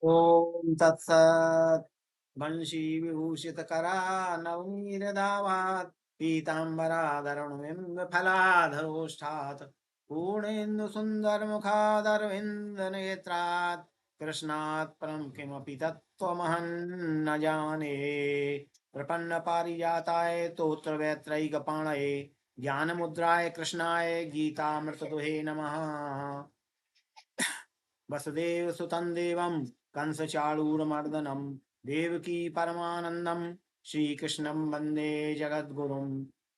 ओम तत्सत् वंशी विभूषित करा नवनीरदावात् पीताम्बराधरणुमिंद फलाधरोष्ठात् पूर्णेन्दु सुंदर मुखादरविंद नेत्रात् कृष्णात् परं किमपि तत्त्वमहं न जाने। प्रपन्न पारिजाताय तोत्र वैत्रैक पाणये ज्ञान मुद्राय कृष्णाय गीतामृत दुहे नमः। वसुदेव सुतं देवं कंस चाणूरमर्दनम देवकी परमानंदम श्रीकृष्णं वंदे जगद्गुरुं।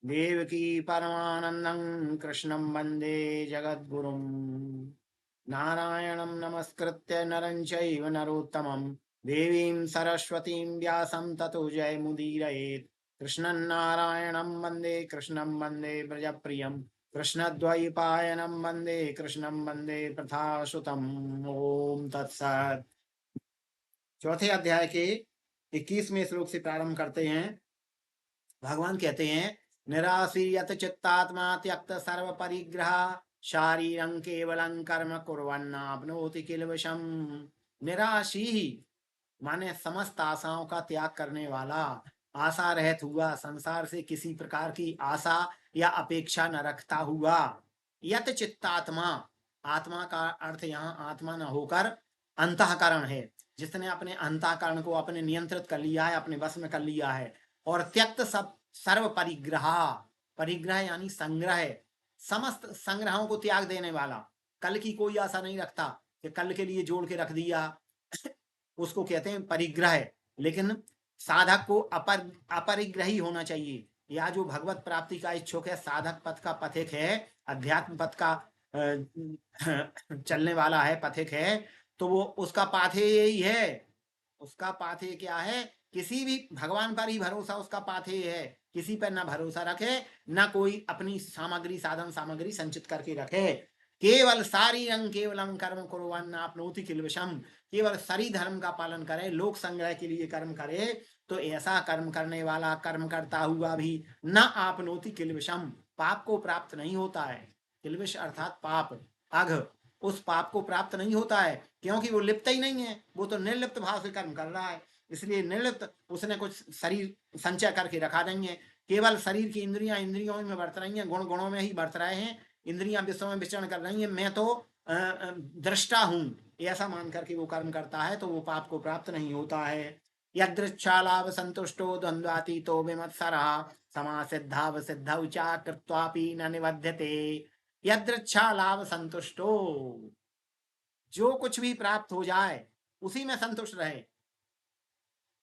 देवकी परमानंदं कृष्णं वंदे जगद्गुरुं। नारायणं नमस्कृत्य नरं चैव नरोत्तमं देवीं सरस्वतीं व्यासं ततो जयमुदीरयेत्। कृष्णं नारायणं वन्दे कृष्णं वन्दे व्रजप्रियं कृष्णद्वैपायनं वन्दे कृष्णं वन्दे प्रथासुतम्। ओम तत्सत्। चौथे अध्याय के 21वें श्लोक से प्रारंभ करते हैं। भगवान कहते हैं, निराशीयत चित्तात्मा त्यक्त सर्व परिग्रह शारीरं केवलं कर्म कुर्वन्नाप्नोति किल वशम। निराशी माने समस्त आशाओं का त्याग करने वाला, आशा रहित हुआ, संसार से किसी प्रकार की आशा या अपेक्षा न रखता हुआ। यत चित्तात्मा, आत्मा का अर्थ यहाँ आत्मा न होकर अंतःकरण है, जिसने अपने अंतःकरण को अपने नियंत्रित कर लिया है, अपने वश में कर लिया है। और त्यक्त सब सर्व परिग्रह, परिग्रह यानी संग्रह, समस्त संग्रहों को त्याग देने वाला, कल की कोई आशा नहीं रखता कि कल के लिए जोड़ के रख दिया, उसको कहते हैं परिग्रह। लेकिन साधक को अपरिग्रही होना चाहिए। या जो भगवत प्राप्ति का इच्छुक है, साधक पथ का पथिक है, अध्यात्म पथ का चलने वाला है, पथिक है, तो वो उसका पाथे यही है। उसका पाथे क्या है? किसी भी भगवान पर ही भरोसा उसका पाथे है। किसी पर ना भरोसा रखे, ना कोई अपनी सामग्री, साधन सामग्री संचित करके रखे। केवल शारीरं केवलम कर्म कुर्वन् आपनोति किल वशम। केवल शरीर धर्म का पालन करे, लोक संग्रह के लिए कर्म करे, तो ऐसा कर्म करने वाला, कर्म करता हुआ भी न आपनोति किल वशम, पाप को प्राप्त नहीं होता है। किलविष अर्थात पाप, अघ, उस पाप को प्राप्त नहीं होता है, क्योंकि वो लिप्त ही नहीं है, वो तो निर्लिप्त भाव से कर्म कर रहा है। इसलिए निर्लिप्त, उसने कुछ शरीर संचय करके रखा नहीं है। केवल शरीर की इंद्रियां इंद्रियों में बरत रही हैं, गुण गुणों में ही बरत रहे हैं, इंद्रियां विश्व में विचरण कर रही हैं, मैं तो दृष्टा हूं, ऐसा मान करके वो कर्म करता है, तो वो पाप को प्राप्त नहीं होता है। यदृच्छालाभ संतुष्टो द्वंद्वातीतो विमत्सरः समासिद्धाव सिद्धौ च कृत्वापि न निबध्यते। यदृच्छा लाभ संतुष्टो, जो कुछ भी प्राप्त हो जाए उसी में संतुष्ट रहे।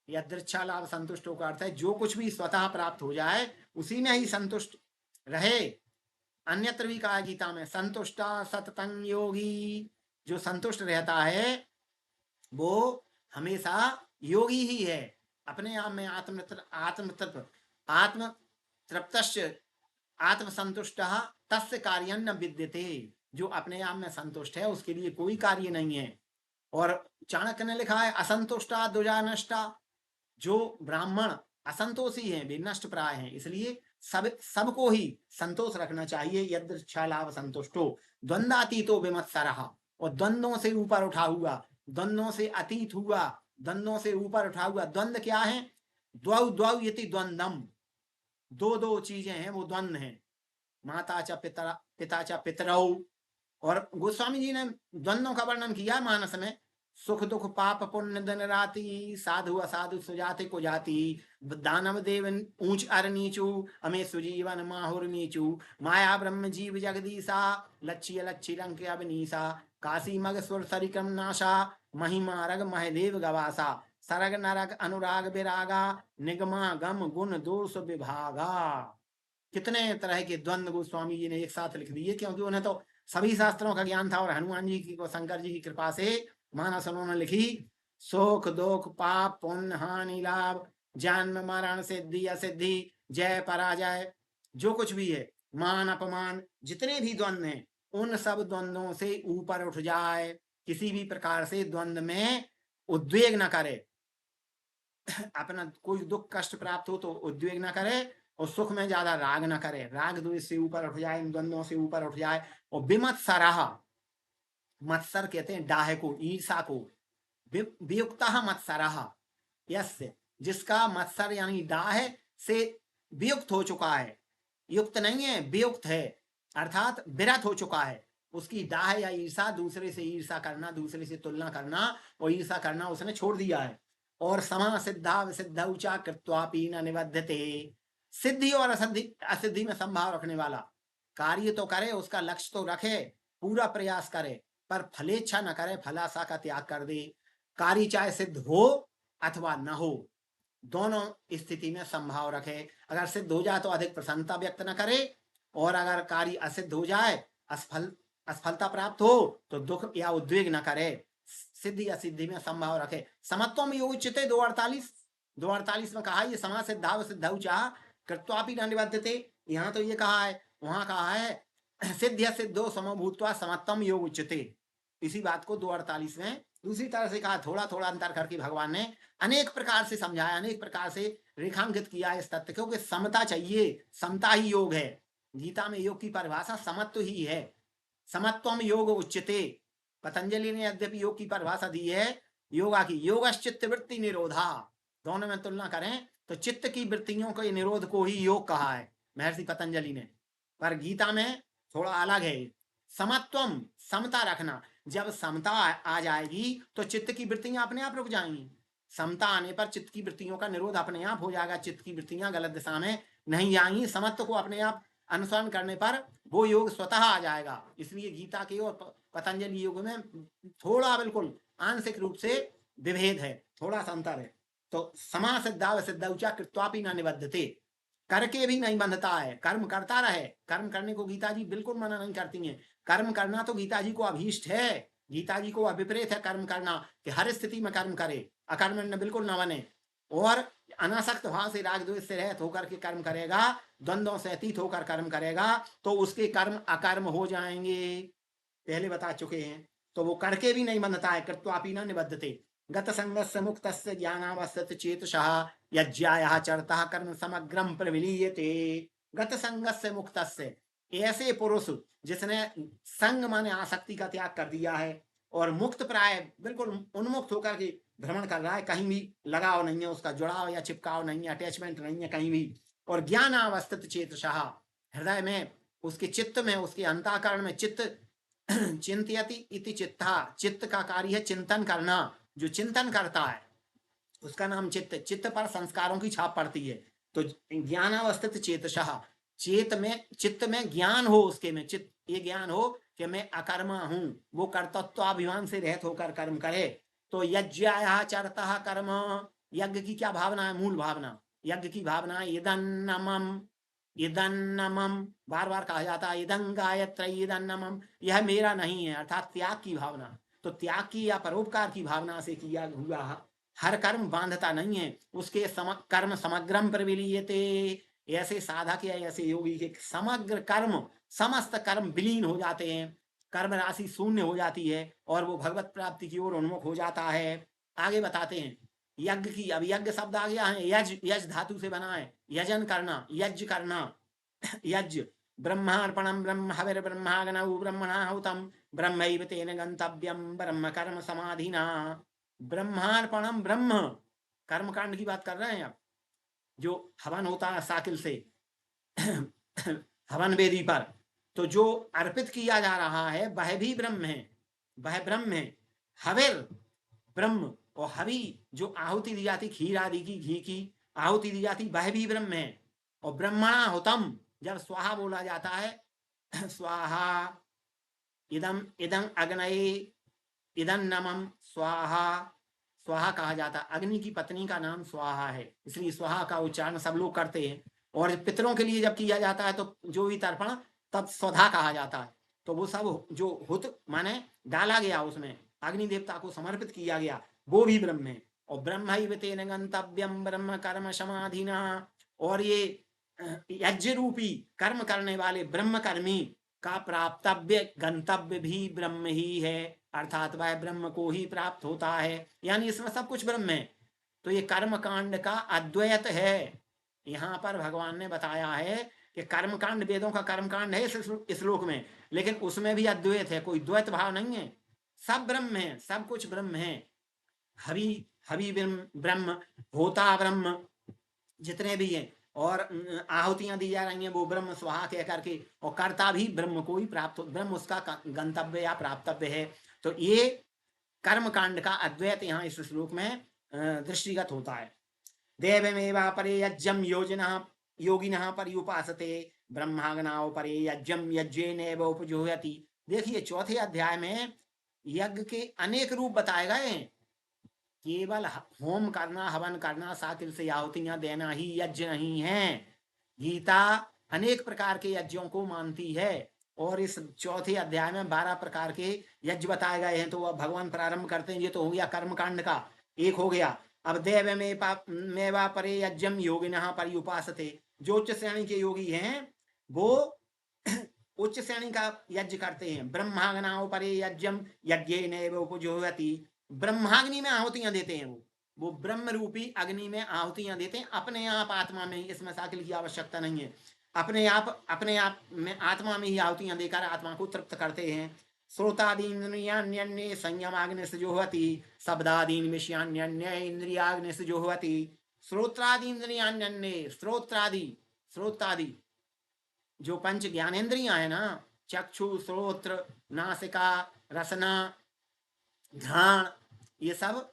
यदृच्छा लाभ संतुष्टो का अर्थ है जो कुछ भी स्वतः प्राप्त हो जाए उसी में ही संतुष्ट रहे। अन्यत्र भी कहा गीता में, संतुष्टा सततं योगी, जो संतुष्ट रहता है वो हमेशा योगी ही है। अपने आप में आत्म तृप्तश्च आत्मसंतुष्ट तस्य कार्य न विद्यते। जो अपने आप में संतुष्ट है उसके लिए कोई कार्य नहीं है। और चाणक्य ने लिखा है, असंतुष्टा दुजा नष्टा। जो ब्राह्मण असंतोषी हैं, वे नष्ट प्राय हैं, इसलिए सबको ही संतोष रखना चाहिए। यदृच्छा लाभ संतुष्टो द्वंद्वातीतो विमत्सरः, और द्वंद्वों से ऊपर उठा हुआ, द्वंद्वों से अतीत हुआ, द्वंद्वों से ऊपर उठा हुआ। द्वंद्व क्या है? द्वौ द्वौ इति द्वंद्वम, दो दो चीजें हैं, वो द्वंद्व है। माता च पिता च पितरौ। और गोस्वामी जी ने द्वंद्वों का वर्णन किया मानस में, सुख दुख पाप पुण्य दिन राति, साधु असाधु सुजाति को जाति, दानव देव ऊंच अर नीचू, अमे सुजीवन माहुर नीचू, माया ब्रह्म जीव जगदीसा, लक्ष्य लक्ष्य रंग अवनीसा, काशी मग सुर सरिक्रम नाशा, महिमा रग महदेव गवासा, सरग नरग अनुराग विरागा, निगमा गम गुण दोष विभागा। कितने तरह के द्वंद्व गोस्वामी जी ने एक साथ लिख दिए, क्योंकि उन्हें तो सभी शास्त्रों का ज्ञान था, और हनुमान जी की, शंकर जी की कृपा से मानस उन्होंने लिखी। सुख दुख पाप पुण्य हानि लाभ, जन्म मरण सिद्धि असिद्धि, जय पराजय, जो कुछ भी है, मान अपमान, जितने भी द्वंद्व हैं, उन सब द्वंद्वों से ऊपर उठ जाए, किसी भी प्रकार से द्वंद्व में उद्वेग न करे। अपना कोई दुख कष्ट प्राप्त हो तो उद्वेग न करे, और सुख में ज्यादा राग न करे, राग द्वेष से ऊपर उठ जाए, इन द्वंद्वों से ऊपर उठ जाए। और विमत्सरः, मत्सर कहते हैं डाहे को, ईर्षा को, वियुक्तः मत्सरः, यस्य जिसका मत्सर यानी डाह से वियुक्त हो चुका है, युक्त नहीं है वियुक्त है, अर्थात विरत हो चुका है। उसकी डाह या ईर्षा, दूसरे से ईर्षा करना, दूसरे से तुलना करना और ईर्षा करना उसने छोड़ दिया है। और समा सिद्धा विसिद्धौ च कृत्वापि न निबध्यते, सिद्धि और असिद्धि में संभाव रखने वाला, कार्य तो करे, उसका लक्ष्य तो रखे, पूरा प्रयास करे, पर फलेच्छा न करे, फलाशा का त्याग कर दे। कार्य चाहे सिद्ध हो अथवा न हो, दोनों स्थिति में संभाव रखे। अगर सिद्ध हो जाए तो अधिक प्रसन्नता व्यक्त न करे, और अगर कार्य असिद्ध हो जाए, असफलता प्राप्त हो, तो दुख या उद्वेग न करे, सिद्धि असिद्धि में संभाव रखे। समत्वम योग उच्यते 2:48 में कहा, ये समा सिद्धाव सिद्धौ चाह कृत्वापि न निबध्यते। यहाँ तो ये कहा है, वहां कहा है सिद्ध सिद्धो समभूत्वा समत्वम योग उच्यते। इसी बात को 2:48 में दूसरी तरह से कहा, थोड़ा थोड़ा अंतर करके भगवान ने अनेक प्रकार से समझाया, अनेक प्रकार से रेखांकित किया इस तथ्य को कि समता चाहिए, समता ही योग है। गीता में योग की परिभाषा समत्व ही है, समत्वम योग उच्यते। पतंजलि ने यद्यपि योग की परिभाषा दी है योगा की, योगश्चित्त वृत्ति निरोधा, दोनों में तुलना करें तो चित्त की वृत्तियों के निरोध को ही योग कहा है महर्षि पतंजलि ने, पर गीता में थोड़ा अलग है। समत्वम, समता रखना, जब समता आ जाएगी तो चित्त की वृत्तियां अपने आप रुक जाएंगी। समता आने पर चित्त की वृत्तियों का निरोध अपने आप हो जाएगा, चित्त की वृत्तियां गलत दिशा में नहीं जाएंगी। समत्व को अपने आप अनुसरण करने पर वो योग स्वतः आ जाएगा। इसलिए गीता के और पतंजलि योग में थोड़ा बिल्कुल आंशिक रूप से विभेद है, थोड़ा सा अंतर है। तो समा सिद्धा सिद्धौ च कृत्वापि न निबध्यते, करके भी नहीं बंधता है, कर्म करता रहे। कर्म करने को गीता जी बिल्कुल मना नहीं करती हैं, कर्म करना तो गीता जी को अभीष्ट है, गीता जी को अभिप्रेत है कर्म करना, कि हर स्थिति में कर्म करे, अकर्मण्य बिल्कुल न बने, और अनासक्त भाव से राग द्वेष से रहित होकर के कर्म करेगा, द्वंद्वों से अतीत होकर कर्म करेगा, तो उसके कर्म अकर्म हो जाएंगे, पहले बता चुके हैं। तो वो करके भी नहीं बंधता है, कृत्वापि न निबध्यते। गत संगस्य मुक्तस्य ज्ञानावस्थित चेतसः यज्ञायः चरतः कर्म समग्रम प्रविलीयते। गत संगस्य मुक्तस्य, ऐसे पुरुष जिसने संग माने आसक्ति का त्याग कर दिया है और मुक्त प्राय बिल्कुल उन्मुक्त होकर के भ्रमण कर रहा है, कहीं भी लगाव नहीं है, उसका जुड़ाव या चिपकाव नहीं है, अटैचमेंट नहीं है कहीं भी। और ज्ञानावस्थित चेतसः, हृदय में, उसके चित्त में, उसके अंतःकरण में चित्त चिंतयति इति चित्ता, चित्त का कार्य है चिंतन करना, जो चिंतन करता है उसका नाम चित्त, चित्त पर संस्कारों की छाप पड़ती है। तो ज्ञानावस्थित चेतसः, चित्त में ज्ञान हो, उसके में चित्त ये ज्ञान हो कि मैं अकर्मा हूं, वो कर्तृत्वाभिमान से रहित होकर कर्म करे। तो यज्ञायः चरतः कर्म, यज्ञ की क्या भावना है, मूल भावना, यज्ञ की भावना है इदन्नमम, इदन्नमम बार बार कहा जाता है, इदं गायत्र इदन्नमम, यह मेरा नहीं है, अर्थात त्याग की भावना। तो त्याग की या परोपकार की भावना से किया हुआ हर कर्म बांधता नहीं है, उसके कर्म समग्रम प्रविलीयते। ऐसे साधक या ऐसे योगी के समग्र कर्म, समस्त कर्म विलीन हो जाते हैं, कर्म राशि शून्य हो जाती है और वो भगवत प्राप्ति की ओर उन्मुख हो जाता है। आगे बताते हैं यज्ञ की, अब यज्ञ शब्द आ गया है, यज, यज धातु से बना है, यजन करना, यज्ञ करना, यज्ञ ब्रह्मार्पणम ब्रह्म हविर ब्रह्माग्नौ ब्रह्मणाहुतम ब्रह्मैव तेन गंतव्यम ब्रह्म कर्म समाधिना। ब्रह्मार्पणम ब्रह्म, कर्म कांड की बात कर रहे हैं अब, जो हवन होता है साकिल से हवन वेदी पर, तो जो अर्पित किया जा रहा है वह भी ब्रह्म है, वह ब्रह्म है। हविर ब्रह्म, और हवि जो आहुति दी जाती, खीर आदि की, घी की आहुति दी जाती, वह भी ब्रह्म है। और ब्रह्मणाहुतम, जब स्वाहा बोला जाता है स्वाहा इदम इदं अग्नये इदं नमम स्वाहा, स्वाहा कहा जाता है, अग्नि की पत्नी का नाम स्वाहा है, इसलिए स्वाहा का उच्चारण सब लोग करते हैं। और पितरों के लिए जब किया जाता है तो जो भी तर्पण, तब स्वधा कहा जाता है। तो वो सब जो हुत माने डाला गया, उसमें अग्नि देवता को समर्पित किया गया, वो भी ब्रह्म है। और ब्रह्मैव तेन गंतव्यम ब्रह्म कर्म समाधिना, और ये यज्ञ रूपी कर्म करने वाले ब्रह्म कर्मी का प्राप्तव्य गंतव्य भी ब्रह्म ही है, अर्थात वह ब्रह्म को ही प्राप्त होता है, यानी इसमें सब कुछ ब्रह्म है। तो ये कर्म कांड का अद्वैत है। यहाँ पर भगवान ने बताया है कि कर्म कांड, वेदों का कर्म कांड है इस श्लोक में, लेकिन उसमें भी अद्वैत है, कोई द्वैत भाव नहीं है, सब ब्रह्म है, सब कुछ ब्रह्म है। हवि हवि ब्रह्म, होता ब्रह्म, जितने भी हैं, और आहुतियां दी जा रही हैं वो ब्रह्म स्वाहा कह करके, और कर्ता भी ब्रह्म को ही प्राप्त हो, ब्रह्म उसका गंतव्य या प्राप्तव्य है। तो ये कर्म कांड का अद्वैत यहाँ इस श्लोक में दृष्टिगत होता है। देवमेवा परे यज्ञम योगिनः पर्युपासते ब्रह्माग्नाओ परे यज्ञम यज्ञेनैव उपजुह्वति। देखिए चौथे अध्याय में यज्ञ के अनेक रूप बताए गए हैं। केवल होम करना, हवन करना, साकिल से आहुतियां देना ही यज्ञ नहीं है। गीता अनेक प्रकार के यज्ञों को मानती है, और इस चौथे अध्याय में 12 प्रकार के यज्ञ बताए गए हैं। तो अब भगवान प्रारंभ करते हैं। ये तो हो गया कर्म कांड का, एक हो गया। अब देव मेवा परे यज्ञम योगिनः पर्युपासते, जो उच्च श्रेणी के योगी हैं वो उच्च श्रेणी का यज्ञ करते हैं। ब्रह्माग्नाओ परे यज्ञम यज्ञेनैव उपजुह्वति, ब्रह्माग्नि में आहुतियां देते हैं। वो ब्रह्म रूपी अग्नि में आहुतियां देते हैं अपने आप, आत्मा में ही। इसमें साकिल की आवश्यकता नहीं है। अपने आप में, आत्मा में ही आहुतियां देकर आत्मा को तृप्त करते हैं। श्रोतादीन्द्रियाण्यन्ये संयमाग्नि से जुह्वति, शब्दादीन विषयान्यन्ये इंद्रियाग्नि से जुह्वति। श्रोत्रादीन्द्रियाण्यन्ये, श्रोत्रादि जो पंच ज्ञानेन्द्रियां है ना, चक्षु, श्रोत्र, नासिका, रसना, घ्राण, ये सब,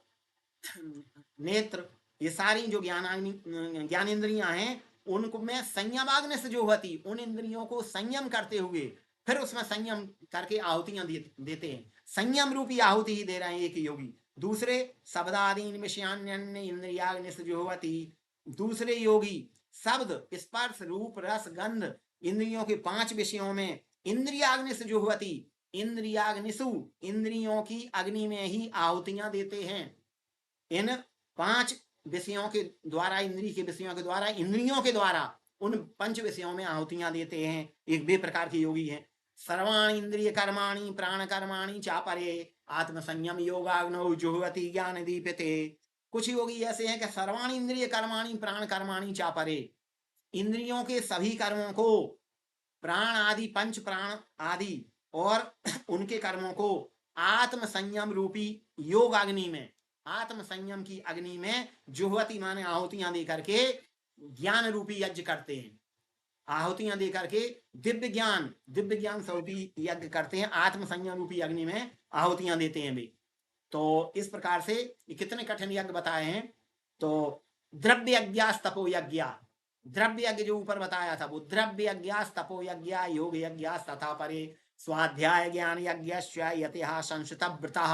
नेत्र, ये सारी जो ज्ञानेन्द्रियां हैं, उनको में संयमाग्नि से जो होती, उन इंद्रियों को संयम करते हुए फिर उसमें संयम करके आहुतियां देते हैं। संयम रूपी आहुति ही दे रहे हैं एक योगी। दूसरे शब्दादीन विषयान्यन्य इंद्रियाग्नि से जो होती, दूसरे योगी शब्द, स्पर्श, रूप, रस, गंध, इंद्रियों के 5 विषयों में इंद्रियाग्नि से जो होती, इंद्रियाग्निसु, इंद्रियों की अग्नि में ही आहुतियां देते हैं। इन 5 विषयों के द्वारा, इंद्रिय के विषयों के द्वारा, इंद्रियों के द्वारा उन 5 विषयों में आहुतियां देते हैं। एक बे प्रकार के योगी हैं। सर्वाणि इंद्रिय कर्माणि प्राण कर्माणि चापरे आत्म संयम योगाग्नौ जुह्वति ज्ञान दीप्यते। कुछ योगी ऐसे हैं कि सर्वाणि इंद्रिय कर्माणि प्राण कर्माणि चापरे, इंद्रियों के सभी कर्मों को, प्राण आदि, पंच प्राण आदि और उनके कर्मों को आत्म संयम रूपी योग अग्नि में, आत्म संयम की अग्नि में जुह्वति माने आहुतियां दे करके ज्ञान रूपी यज्ञ करते हैं। आहुतियां दे करके दिव्य ज्ञान स्वरूपी यज्ञ करते हैं। आत्म संयम रूपी अग्नि में आहुतियां देते हैं वे। तो इस प्रकार से कितने कठिन यज्ञ बताए हैं। तो द्रव्य यज्ञास तपो यज्ञ, द्रव्य यज्ञ जो ऊपर बताया था वो द्रव्य यज्ञास तपो यज्ञ योग यज्ञास तथा परे स्वाध्याय ज्ञान यज्ञश्च यतिहा संस्कृतव्रतः।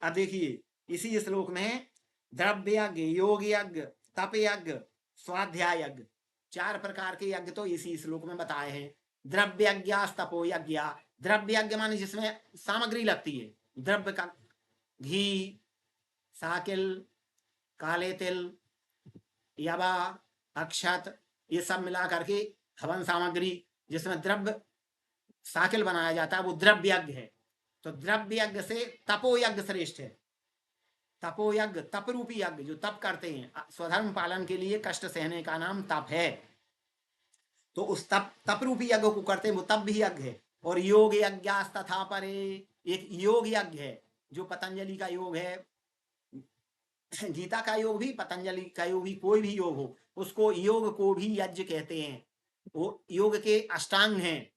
अब देखिए इसी श्लोक में द्रव्य यज्ञ, योग यज्ञ, तप यज्ञ, स्वाध्याय यज्ञ, 4 प्रकार के यज्ञ तो इसी श्लोक में बताए हैं। द्रव्य यज्ञास तपो यज्ञ, द्रव्य यज्ञ माने जिसमें सामग्री लगती है। द्रव्य का घी, साकिल, काले तिल, यवा, अक्षत, ये सब मिला करके हवन सामग्री जिसमें द्रव्य साकिल बनाया जाता है वो द्रव्य यज्ञ है। तो द्रव्य यज्ञ से तपो यज्ञ श्रेष्ठ है। तपो यज्ञ, तप रूपी यज्ञ, जो तप करते हैं स्वधर्म पालन के लिए, कष्ट सहने का नाम तप है। तो उस तप रूपी यज्ञ को करते हैं, वो तप भी यज्ञ है। और योग यज्ञास तथा परे, एक योग यज्ञ है जो पतंजलि का योग है। गीता का योग भी, पतंजलि का योग भी, कोई भी योग हो उसको, योग को भी यज्ञ कहते हैं। वो योग के अष्टांग हैं,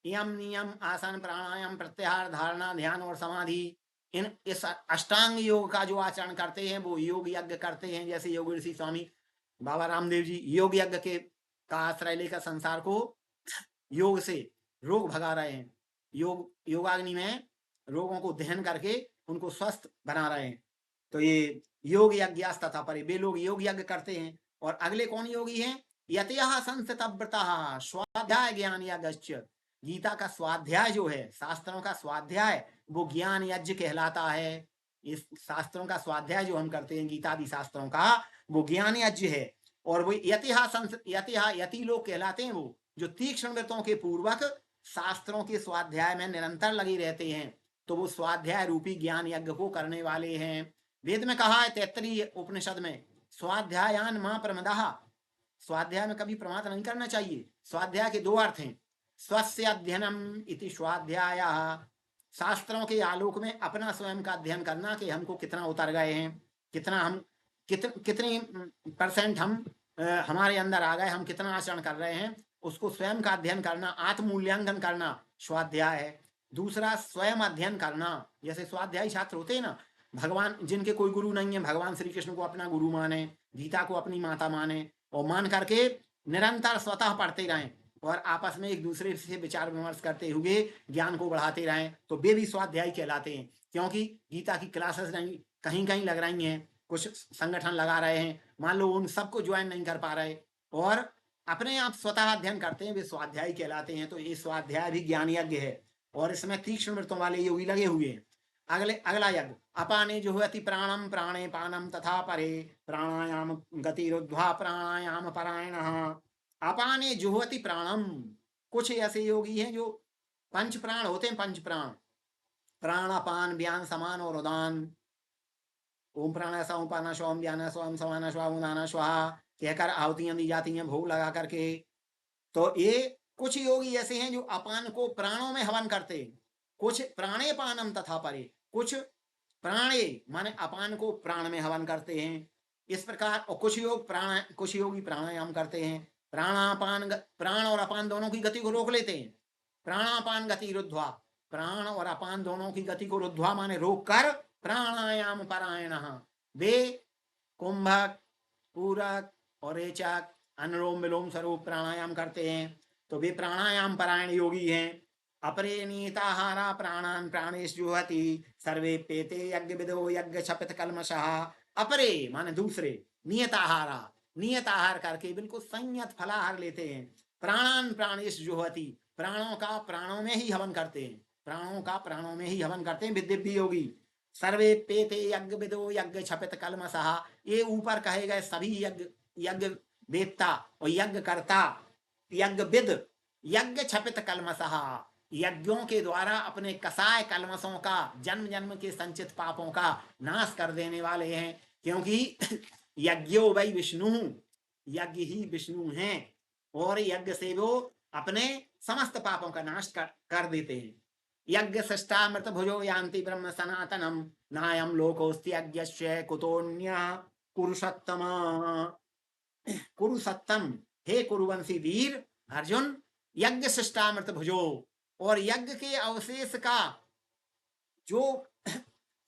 यम, नियम, आसन, प्राणायाम, प्रत्याहार, धारणा, ध्यान और समाधि। इस अष्टांग योग का जो आचरण करते हैं वो योग यज्ञ करते हैं। जैसे योग ऋषि स्वामी बाबा रामदेव जी योग यज्ञ के का आश्रय लेकर संसार को योग से रोग भगा रहे हैं। योगाग्नि में रोगों को दहन करके उनको स्वस्थ बना रहे हैं। तो ये योग यज्ञास तथा परे, वे लोग योग यज्ञ करते हैं। और अगले कौन योगी हैं। यतयः संस्थितव्रतः स्वाध्याय ज्ञान यज्ञ, गीता का स्वाध्याय जो है, शास्त्रों का स्वाध्याय, वो ज्ञान यज्ञ कहलाता है। इस शास्त्रों का स्वाध्याय जो हम करते हैं, गीतादि शास्त्रों का, वो ज्ञान यज्ञ है। और वो यति लोग कहलाते हैं, वो जो तीक्ष्ण व्रतों के पूर्वक शास्त्रों के स्वाध्याय में निरंतर लगे रहते हैं। तो वो स्वाध्याय रूपी ज्ञान यज्ञ को करने वाले हैं। वेद में कहा है 33 उपनिषद में, स्वाध्यायान मां प्रमदः, स्वाध्याय में कभी प्रमाद नहीं करना चाहिए। स्वाध्याय के 2 अर्थ हैं। स्वस्य अध्ययनम इति स्वाध्यायः, शास्त्रों के आलोक में अपना स्वयं का अध्ययन करना कि हमको कितना उतर गए हैं, कितना हम कितनी परसेंट हम हमारे अंदर आ गए, हम कितना आचरण कर रहे हैं, उसको स्वयं का अध्ययन करना, आत्ममूल्यांकन करना स्वाध्याय है। दूसरा स्वयं अध्ययन करना, जैसे स्वाध्यायी छात्र होते हैं ना, भगवान जिनके कोई गुरु नहीं है, भगवान श्री कृष्ण को अपना गुरु माने, गीता को अपनी माता माने, और मान करके निरंतर स्वतः पढ़ते रहें और आपस में एक दूसरे से विचार विमर्श करते हुए ज्ञान को बढ़ाते रहें, तो वे भी स्वाध्यायी कहलाते हैं। क्योंकि गीता की क्लासेस नहीं कहीं कहीं लग रही हैं, कुछ संगठन लगा रहे हैं, मान लो उन सबको ज्वाइन नहीं कर पा रहे और अपने आप स्वतः अध्ययन करते हैं, वे स्वाध्यायी कहलाते हैं। तो ये स्वाध्याय भी ज्ञान यज्ञ है और इसमें तीक्ष्ण वृत्तों वाले योगी लगे हुए हैं। अगला यज्ञ, अपाने जुह्वति प्राणम प्राणे पानम तथा परे प्राणायाम गतिरुद्ध्वा प्राणायाम परायणः। अपाने जुह्वति प्राणम, कुछ ऐसे योगी हैं जो पंच प्राण होते हैं, पंच प्राण, प्राण अपान व्यान समान और उदान, ओम प्राण सौम पाना स्वम व्यान स्वम समान स्वाम उदाना स्वाहा कहकर आहुतियां दी जाती हैं भोग लगा करके। तो ये कुछ योगी ऐसे हैं जो अपान को प्राणों में हवन करते हैं, कुछ प्राणे पानम तथा परे, कुछ प्राणे माने अपान को प्राण में हवन करते हैं, इस प्रकार। और कुछ योगी प्राणायाम करते हैं, प्राण और अपान दोनों की गति को रोक लेते हैं, प्राणापान गति रुद्ध्वा, प्राण और अपान दोनों की गति को रुद्ध्वा माने रोक कर प्राणायाम परायण, वे कुंभक, पूरक और रेचक, अनुलोम विलोम स्वरूप प्राणायाम करते हैं, तो वे प्राणायाम परायण योगी हैं। अपरे नीताहारा प्राणान प्राणेश जुहति सर्वे पेते यज्ञ विदो यज्ञ छपित कलमशः। अपरे माने दूसरे, नियत आहार करके बिल्कुल संयत फलाहार लेते हैं, प्राणान प्राणेश जुहति, प्राणों का प्राणों में ही हवन करते हैं, प्राणों का प्राणों में ही हवन करते हैं विद्यपी योगी। सर्वे पेते यज्ञ विदो यज्ञ छपित कलमशः, ये ऊपर कहे गए सभी यज्ञ वेत्ता और यज्ञ करता, यज्ञ विद, यज्ञ छपित कलमशः, यज्ञों के द्वारा अपने कसाय कलमशों का, जन्म जन्म के संचित पापों का नाश कर देने वाले हैं। क्योंकि यज्ञो वै विष्णु, यज्ञ ही विष्णु हैं और यज्ञ से वो अपने समस्त पापों का नाश कर देते हैं। यज्ञ सृष्टामृत भुजो यान्ति ब्रह्म सनातनम नायम लोकोस्ति यज्ञस्य कुतोन्यः कुरुषत्तम। कुरुसत्तम, हे कुरुवंशी वीर अर्जुन, यज्ञ सृष्टामृत भुजो, और यज्ञ के अवशेष का जो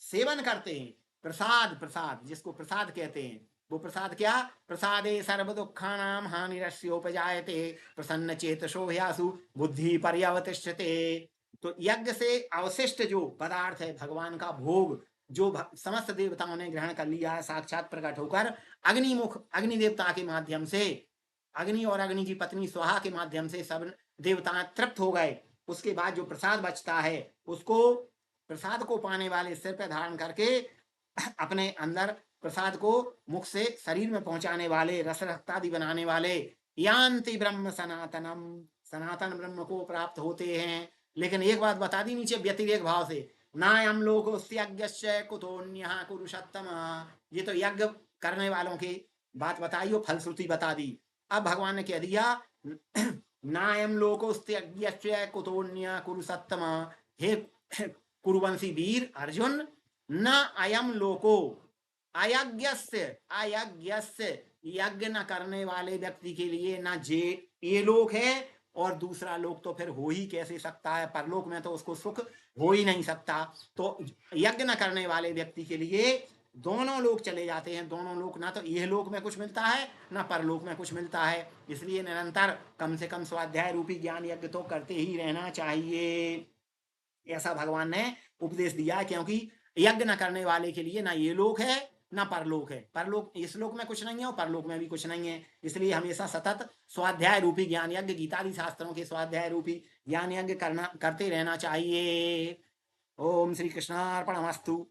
सेवन करते हैं, प्रसाद जिसको प्रसाद कहते हैं, वो प्रसाद क्या, प्रसादे सर्व दुखानाम हानिरस्योपजायते प्रसन्न चेतसो ह्यासु बुद्धि पर्यवतिष्ठते। तो यज्ञ से अवशिष्ट जो पदार्थ है, भगवान का भोग, जो समस्त देवताओं ने ग्रहण कर लिया है साक्षात प्रकट होकर, अग्नि देवता के माध्यम से, अग्नि और अग्नि की पत्नी स्वाहा के माध्यम से सब देवता तृप्त हो गए। उसके बाद जो प्रसाद बचता है, उसको प्रसाद को पाने वाले सिर पर धारण करके अपने अंदर प्रसाद को मुख से शरीर में पहुंचाने वाले, रस रक्तादि बनाने वाले, यान्ति ब्रह्म सनातनम, सनातन ब्रह्म को प्राप्त होते हैं। लेकिन एक बात बता दी नीचे व्यतिरेक भाव से, नायम लोकोऽस्ति यज्ञस्य कुतोऽन्यः कुरुषत्तम, ये तो यज्ञ करने वालों की बात बताई और फलश्रुति बता दी। अब भगवान ने कह दिया नायम लोकोऽस्ति यज्ञस्य कुतोऽन्यः कुरुषत्तम, हे कुरुवंशी वीर अर्जुन, न अयम लोको, अयज्ञस्य यज्ञ न करने वाले व्यक्ति के लिए न ये लोक है, और दूसरा लोक तो फिर हो ही कैसे सकता है, परलोक में तो उसको सुख हो ही नहीं सकता। तो यज्ञ न करने वाले व्यक्ति के लिए दोनों लोक चले जाते हैं, दोनों लोक, ना तो यह लोक में कुछ मिलता है ना परलोक में कुछ मिलता है। इसलिए निरंतर कम से कम स्वाध्याय रूपी ज्ञान यज्ञ तो करते ही रहना चाहिए, ऐसा भगवान ने उपदेश दिया। क्योंकि यज्ञ न करने वाले के लिए ना ये लोक है ना परलोक है, परलोक इस लोक में कुछ नहीं है और परलोक में भी कुछ नहीं है। इसलिए हमेशा सतत स्वाध्याय रूपी ज्ञान यज्ञ, गीतादि शास्त्रों के स्वाध्याय रूपी ज्ञान यज्ञ करते रहना चाहिए। ओम श्री कृष्णार्पणमस्तु।